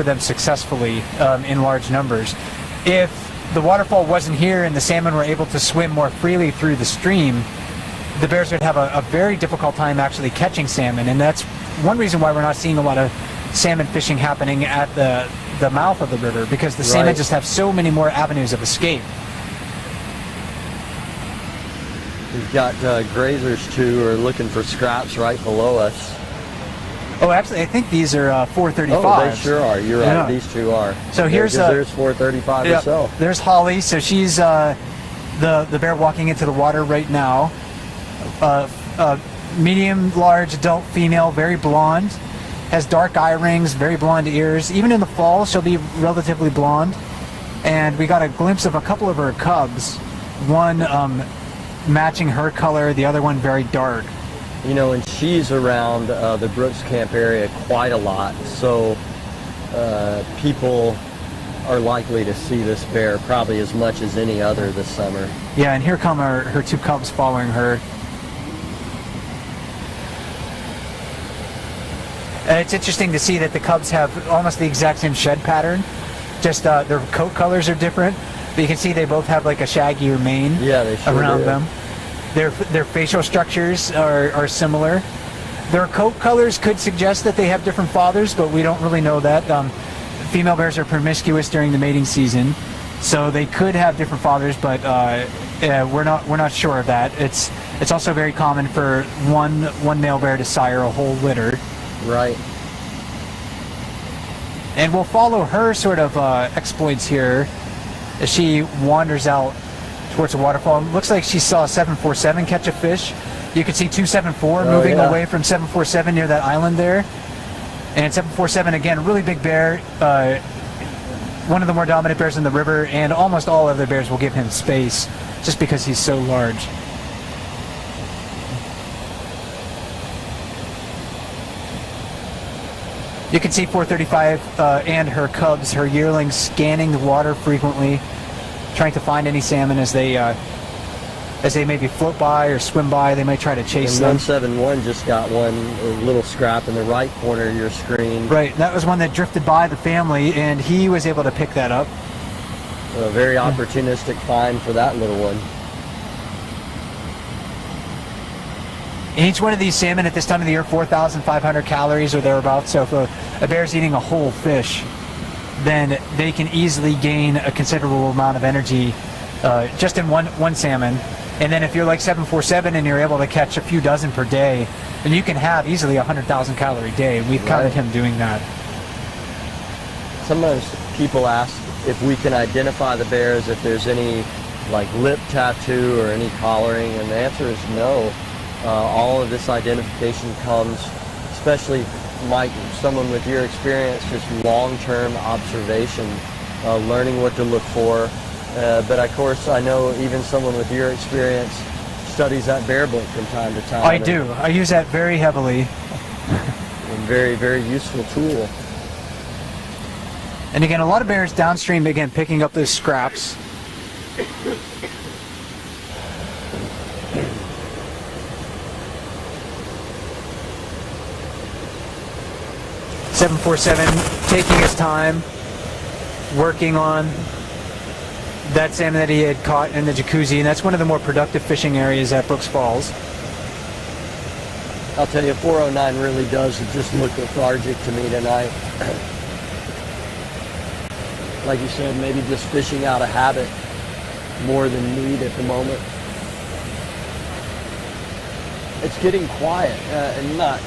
for them successfully in large numbers. If the waterfall wasn't here and the salmon were able to swim more freely through the stream, the bears would have a very difficult time actually catching salmon, and that's one reason why we're not seeing a lot of salmon fishing happening at the mouth of the river, because the salmon just have so many more avenues of escape. We've got grazers too who are looking for scraps right below us. Oh, actually, I think these are 435s. Oh, they sure are. You're right. These two are. So here's there's 435 herself. There's Holly. So she's the bear walking into the water right now. Medium, large, adult female, very blonde, has dark eye rings, very blonde ears. Even in the fall, she'll be relatively blonde. And we got a glimpse of a couple of her cubs. One matching her color, the other one very dark. You know, and she's around the Brooks Camp area quite a lot, so people are likely to see this bear probably as much as any other this summer. Yeah, and here come her two cubs following her. It's interesting to see that the cubs have almost the exact same shed pattern, just their coat colors are different, but you can see they both have like a shaggier mane around them. Their facial structures are similar. Their coat colors could suggest that they have different fathers, but we don't really know that. Female bears are promiscuous during the mating season, so they could have different fathers, but we're not sure of that. It's also very common for one male bear to sire a whole litter. Right. And we'll follow her sort of exploits here as she wanders out towards the waterfall. It looks like she saw 747 catch a fish. You can see 274 moving away from 747 near that island there. And 747, again, really big bear. One of the more dominant bears in the river, and almost all other bears will give him space just because he's so large. You can see 435 and her cubs, her yearlings, scanning the water frequently, trying to find any salmon as they maybe float by or swim by. They might try to chase them. 171 just got one little scrap in the right corner of your screen. Right, that was one that drifted by the family, and he was able to pick that up. A very opportunistic find for that little one. Each one of these salmon at this time of the year, 4,500 calories or thereabouts. So if a bear's eating a whole fish, then they can easily gain a considerable amount of energy just in one salmon. And then if you're like 747 and you're able to catch a few dozen per day, then you can have easily 100,000 calorie day. We've counted him doing that. Sometimes people ask if we can identify the bears, if there's any like lip tattoo or any collaring, and the answer is no. All of this identification comes, especially Mike, someone with your experience, just long-term observation, learning what to look for. But of course, I know even someone with your experience studies that bear book from time to time. I do. I use that very heavily. And very, very useful tool. And again, a lot of bears downstream, again, picking up those scraps. 747 taking his time, working on that salmon that he had caught in the jacuzzi, and that's one of the more productive fishing areas at Brooks Falls. I'll tell you, 409 really does just look lethargic to me tonight. Like you said, maybe just fishing out of habit more than need at the moment. It's getting quiet, and not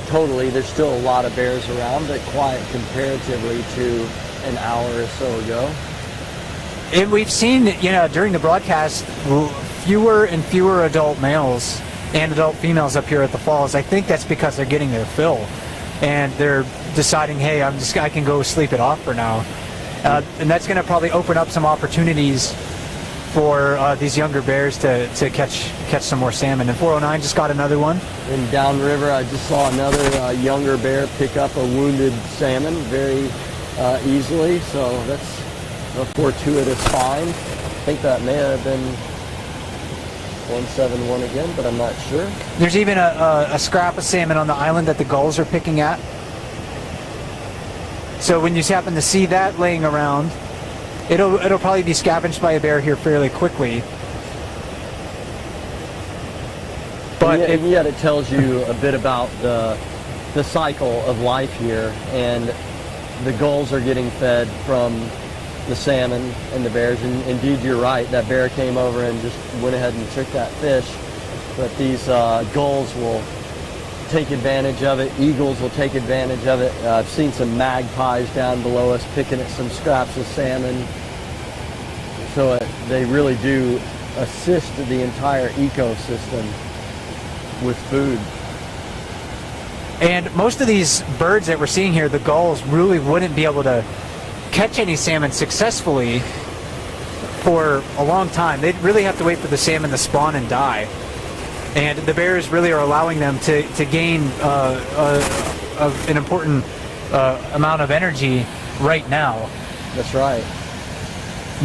totally. There's still a lot of bears around, but quiet comparatively to an hour or so ago. And we've seen, during the broadcast, fewer and fewer adult males and adult females up here at the falls. I think that's because they're getting their fill, and they're deciding, hey, I can go sleep it off for now. And that's going to probably open up some opportunities for these younger bears to catch some more salmon. And 409 just got another one. And downriver, I just saw another younger bear pick up a wounded salmon very easily. So that's a fortuitous find. I think that may have been 171 again, but I'm not sure. There's even a scrap of salmon on the island that the gulls are picking at. So when you happen to see that laying around, it'll probably be scavenged by a bear here fairly quickly. But and yet it tells you a bit about the cycle of life here, and the gulls are getting fed from the salmon and the bears. And indeed, you're right, that bear came over and just went ahead and took that fish. But these gulls will take advantage of it. Eagles will take advantage of it. I've seen some magpies down below us picking at some scraps of salmon. So they really do assist the entire ecosystem with food. And most of these birds that we're seeing here, the gulls, really wouldn't be able to catch any salmon successfully for a long time. They'd really have to wait for the salmon to spawn and die. And the bears really are allowing them to gain an important amount of energy right now. That's right.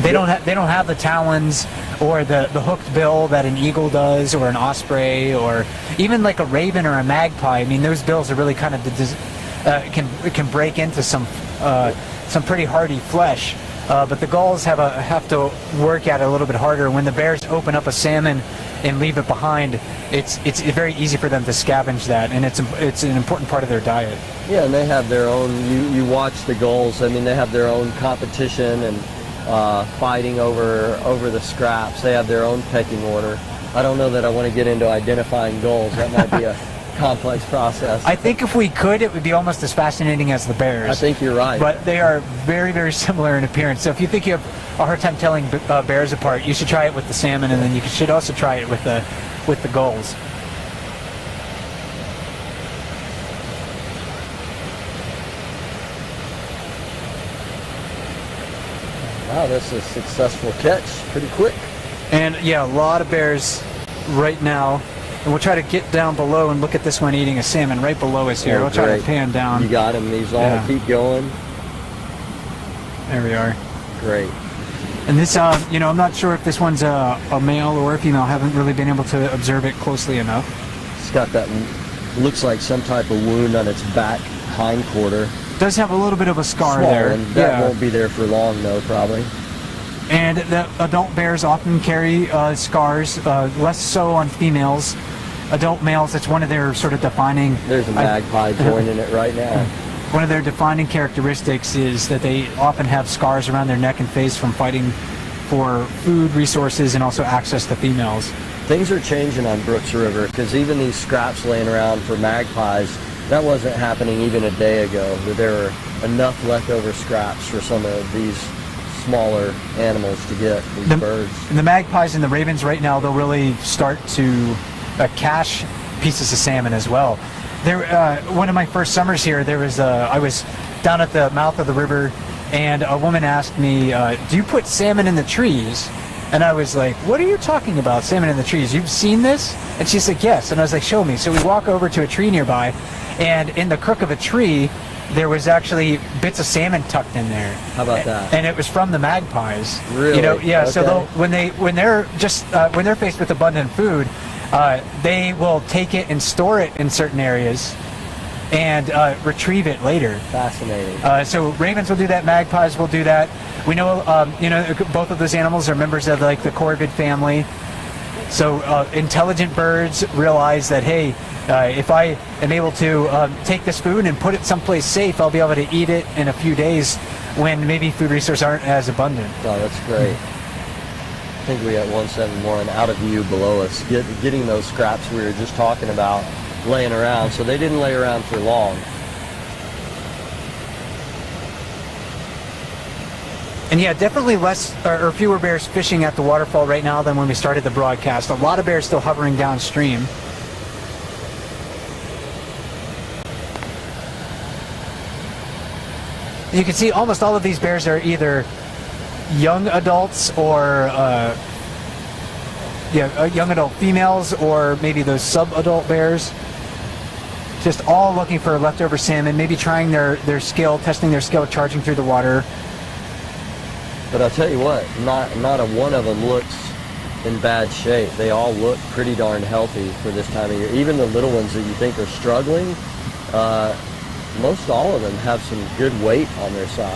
They don't have the talons or the hooked bill that an eagle does, or an osprey, or even like a raven or a magpie. I mean, those bills are really kind of can break into some pretty hardy flesh. But the gulls have to work at it a little bit harder. When the bears open up a salmon and leave it behind, it's very easy for them to scavenge that, and it's an important part of their diet. Yeah, and they have their own. You watch the gulls. I mean, they have their own competition and fighting over the scraps. They have their own pecking order. I don't know that I want to get into identifying gulls. That might be a complex process. I think if we could, it would be almost as fascinating as the bears. I think you're right. But they are very, very similar in appearance. So if you think you have a hard time telling bears apart, you should try it with the salmon, and then you should also try it with the gulls. Wow, that's a successful catch. Pretty quick. And yeah, a lot of bears right now. And we'll try to get down below and look at this one eating a salmon right below us here. Oh, we'll try to pan down. You got him. He's all keep going. There we are. Great. And this, I'm not sure if this one's a male or a female. I haven't really been able to observe it closely enough. It's got that, looks like some type of wound on its back hind quarter. Does have a little bit of a scar Small, there. And that won't be there for long, though, probably. And the adult bears often carry scars, less so on females. Adult males, it's one of their sort of defining... There's a magpie joining it right now. One of their defining characteristics is that they often have scars around their neck and face from fighting for food resources and also access to females. Things are changing on Brooks River, because even these scraps laying around for magpies, that wasn't happening even a day ago. There were enough leftover scraps for some of these smaller animals to get, these birds. And the magpies and the ravens right now, they'll really start to cache pieces of salmon as well. There, one of my first summers here, I was down at the mouth of the river, and a woman asked me, do you put salmon in the trees? And I was like, what are you talking about, salmon in the trees? You've seen this? And she's like, yes. And I was like, show me. So we walk over to a tree nearby, and in the crook of a tree, there was actually bits of salmon tucked in there. How about that? And it was from the magpies. Really? Yeah. Okay. So when they're faced with abundant food, they will take it and store it in certain areas and retrieve it later. Fascinating. So ravens will do that. Magpies will do that. We know, both of those animals are members of like the corvid family. So intelligent birds realize that, hey, if I am able to take this food and put it someplace safe, I'll be able to eat it in a few days when maybe food resources aren't as abundant. Oh, that's great. I think we got 171 out of view below us, getting those scraps we were just talking about laying around. So they didn't lay around for long. And yeah, definitely less or fewer bears fishing at the waterfall right now than when we started the broadcast. A lot of bears still hovering downstream. You can see almost all of these bears are either young adults or young adult females, or maybe those sub-adult bears. Just all looking for leftover salmon, maybe trying their skill, testing their skill, charging through the water. But I'll tell you what, not a one of them looks in bad shape. They all look pretty darn healthy for this time of year. Even the little ones that you think are struggling, most all of them have some good weight on their side.